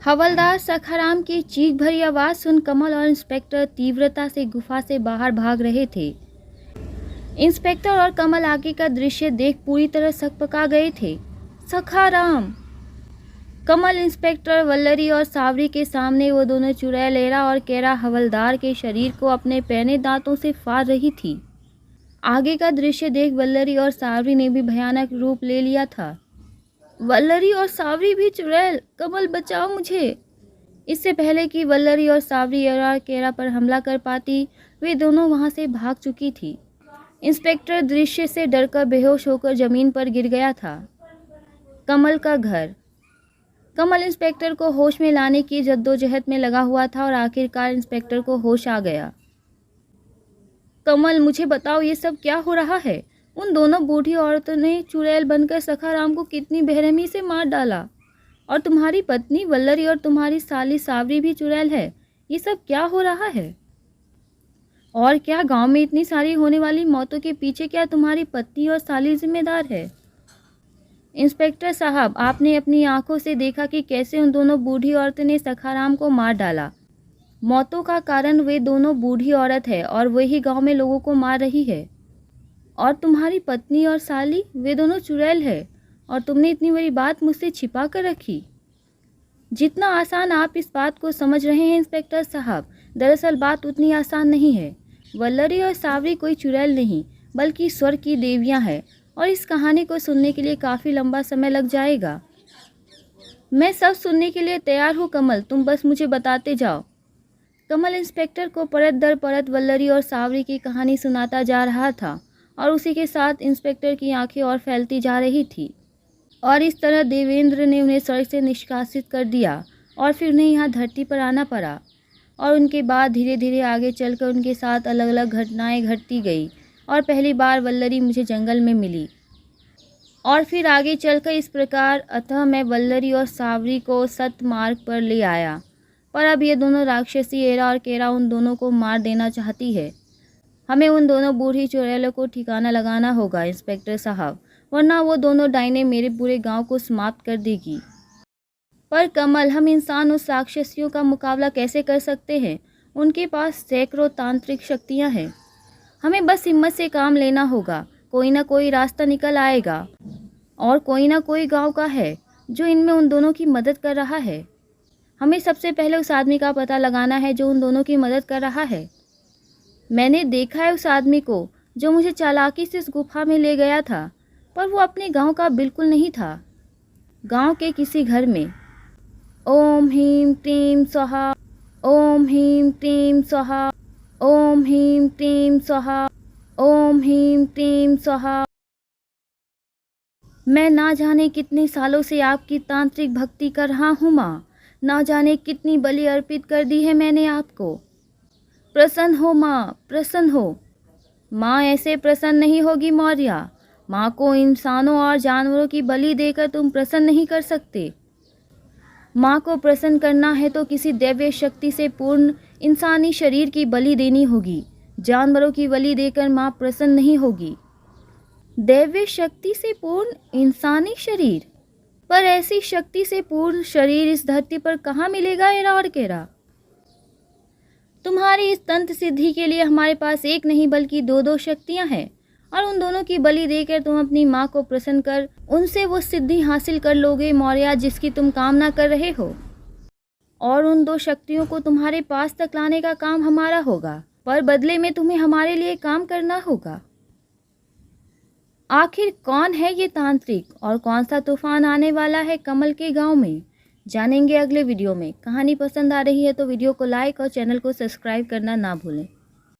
हवलदार सखाराम की चीख भरी आवाज़ सुन कमल और इंस्पेक्टर तीव्रता से गुफा से बाहर भाग रहे थे। इंस्पेक्टर और कमल आगे का दृश्य देख पूरी तरह सकपका गए थे। सखाराम! कमल, इंस्पेक्टर वल्लरी और सावरी के सामने वो दोनों चुड़ैल एरा और केरा हवलदार के शरीर को अपने पैने दांतों से फाड़ रही थी। आगे का दृश्य देख वल्लरी और सावरी ने भी भयानक रूप ले लिया था। वल्लरी और सावरी भी चुड़ैल! कमल, बचाओ मुझे! इससे पहले कि वल्लरी और सावरी एरा केरा पर हमला कर पाती, वे दोनों वहां से भाग चुकी थी। इंस्पेक्टर दृश्य से डरकर बेहोश होकर जमीन पर गिर गया था। कमल का घर। कमल इंस्पेक्टर को होश में लाने की जद्दोजहद में लगा हुआ था और आखिरकार इंस्पेक्टर को होश आ गया। कमल, मुझे बताओ, ये सब क्या हो रहा है? उन दोनों बूढ़ी औरतों ने चुड़ैल बनकर सखाराम को कितनी बेरहमी से मार डाला, और तुम्हारी पत्नी वल्लरी और तुम्हारी साली सावरी भी चुड़ैल है। ये सब क्या हो रहा है? और क्या गांव में इतनी सारी होने वाली मौतों के पीछे क्या तुम्हारी पत्नी और साली जिम्मेदार है? इंस्पेक्टर साहब, आपने अपनी आंखों से देखा कि कैसे उन दोनों बूढ़ी औरतों ने सखाराम को मार डाला। मौतों का कारण वे दोनों बूढ़ी औरत है और वही गांव में लोगों को मार रही है। और तुम्हारी पत्नी और साली, वे दोनों चुड़ैल है, और तुमने इतनी बड़ी बात मुझसे छिपा कर रखी। जितना आसान आप इस बात को समझ रहे हैं इंस्पेक्टर साहब, दरअसल बात उतनी आसान नहीं है। वल्लरी और सावरी कोई चुड़ैल नहीं, बल्कि स्वर्ग की देवियां हैं, और इस कहानी को सुनने के लिए काफ़ी लंबा समय लग जाएगा। मैं सब सुनने के लिए तैयार हूँ कमल, तुम बस मुझे बताते जाओ। कमल इंस्पेक्टर को परत दर परत वल्लरी और सावरी की कहानी सुनाता जा रहा था, और उसी के साथ इंस्पेक्टर की आंखें और फैलती जा रही थी। और इस तरह देवेंद्र ने उन्हें सड़क से निष्कासित कर दिया, और फिर उन्हें यहाँ धरती पर आना पड़ा। और उनके बाद धीरे धीरे आगे चलकर उनके साथ अलग अलग घटनाएं घटती गई, और पहली बार वल्लरी मुझे जंगल में मिली, और फिर आगे चलकर इस प्रकार। अतः मैं वल्लरी और सावरी को सत मार्ग पर ले आया, पर अब ये दोनों राक्षसी एरा और केरा उन दोनों को मार देना चाहती है। हमें उन दोनों बूढ़ी चुड़ैलों को ठिकाना लगाना होगा इंस्पेक्टर साहब, वरना वो दोनों डाइनें मेरे पूरे गांव को समाप्त कर देगी। पर कमल, हम इंसान उस राक्षसियों का मुकाबला कैसे कर सकते हैं? उनके पास सैकड़ों तांत्रिक शक्तियां हैं। हमें बस हिम्मत से काम लेना होगा। कोई ना कोई रास्ता निकल आएगा, और कोई ना कोई गांव का है जो इनमें उन दोनों की मदद कर रहा है। हमें सबसे पहले उस आदमी का पता लगाना है जो उन दोनों की मदद कर रहा है। मैंने देखा है उस आदमी को जो मुझे चालाकी से इस गुफा में ले गया था, पर वो अपने गांव का बिल्कुल नहीं था। गांव के किसी घर में। ओम ह्रीं क्लीं स्वाहा, ओम ह्रीं क्लीं स्वाहा, ओम ह्रीं क्लीं स्वाहा, ओम ह्रीं क्लीं स्वाहा। मैं ना जाने कितने सालों से आपकी तांत्रिक भक्ति कर रहा हूँ माँ। ना जाने कितनी बलि अर्पित कर दी है मैंने आपको। प्रसन्न हो माँ, प्रसन्न हो। माँ ऐसे प्रसन्न नहीं होगी मौर्या। माँ को इंसानों और जानवरों की बलि देकर तुम प्रसन्न नहीं कर सकते। माँ को प्रसन्न करना है तो किसी दैवीय शक्ति से पूर्ण इंसानी शरीर की बलि देनी होगी। जानवरों की बलि देकर माँ प्रसन्न नहीं होगी। दैवीय शक्ति से पूर्ण इंसानी शरीर? पर ऐसी शक्ति से पूर्ण शरीर इस धरती पर कहाँ मिलेगा एरा और केरा? तुम्हारी इस तंत्र सिद्धि के लिए हमारे पास एक नहीं बल्कि दो दो शक्तियां हैं, और उन दोनों की बलि देकर तुम अपनी माँ को प्रसन्न कर उनसे वो सिद्धि हासिल कर लोगे मौर्या, जिसकी तुम कामना कर रहे हो। और उन दो शक्तियों को तुम्हारे पास तक लाने का काम हमारा होगा, पर बदले में तुम्हें हमारे लिए काम करना होगा। आखिर कौन है ये तांत्रिक, और कौन सा तूफान आने वाला है कमल के गांव में, जानेंगे अगले वीडियो में। कहानी पसंद आ रही है तो वीडियो को लाइक और चैनल को सब्सक्राइब करना ना भूलें।